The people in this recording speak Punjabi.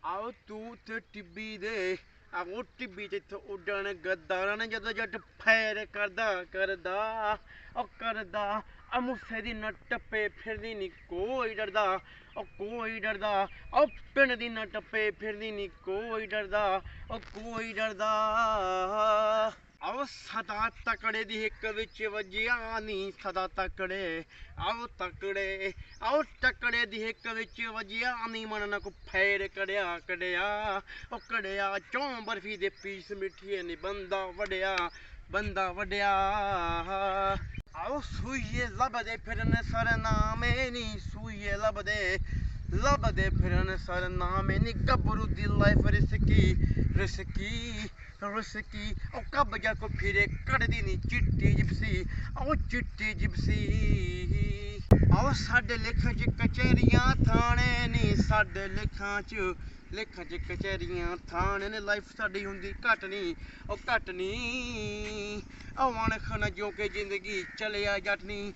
ਆਓ ਤੂੰ ਤੇ ਟਿੱਬੀ ਦੇ ਆਓ ਟਿੱਬੀ ਜਿੱਥੋਂ ਉੱਡਣ ਗੱਦਾਰਾਂ ਨੇ ਜਦੋਂ ਜੱਟ ਫੈਰ ਕਰਦਾ ਆ ਮੁੱਸੇ ਦੀ ਨਾ ਟੱਪੇ ਫਿਰਦੀ ਨੀ ਕੋਈ ਡਰਦਾ ਕੋਈ ਡਰਦਾ ਪਿੰਡ ਦੀ ਨਾ ਟੱਪੇ ਫਿਰਦੀ ਨੀ ਕੋਈ ਡਰਦਾ ਕੋਈ ਡਰਦਾ ਸਦਾ ਤਕੜੇ ਦੀ ਹਿੱਕ ਵਿੱਚ ਵੱਜਿਆ ਨੀ ਸਦਾ ਤਕੜੇ ਟਕੜੇ ਦੀ ਹਿੱਕ ਵਿੱਚ ਵੱਜਿਆ ਨੀ ਮਨ ਨਾ ਕੋ ਫੇਰ ਕੜਿਆ ਚੋਂ ਬਰਫੀ ਦੇ ਪੀਸ ਮਿੱਠੀਏ ਨੀ ਬੰਦਾ ਵੜਿਆ ਸੂਈਏ ਲੱਭਦੇ ਫਿਰਨ ਸਰਨਾਮੇ ਨੀ ਸੂਈਏ ਲੱਭਦੇ ਫਿਰਨ ਸਰਨਾਮੇ ਨੀ ਗੱਭਰੂ ਦੀ ਲਾਈਫ ਰਿਸਕੀ ਕੱਬ ਜਾ ਕੋ ਫਿਰੇ ਕੱਢਦੀ ਨੀ ਚਿੱਟੀ ਜਿਪਸੀ ਸਾਡੇ ਲੇਖਾਂ ਚ ਕਚਹਿਰੀਆਂ ਥਾਣੇ ਨੀ ਸਾਡੇ ਲੇਖਾਂ ਚ ਕਚਹਿਰੀਆਂ ਥਾਣੇ ਨੇ ਲਾਈਫ ਸਾਡੀ ਹੁੰਦੀ ਘੱਟ ਨੀ ਵਣ ਖਾਣਾ ਜੋ ਕੇ ਜ਼ਿੰਦਗੀ ਚਲਿਆ ਜੱਟ ਨੀ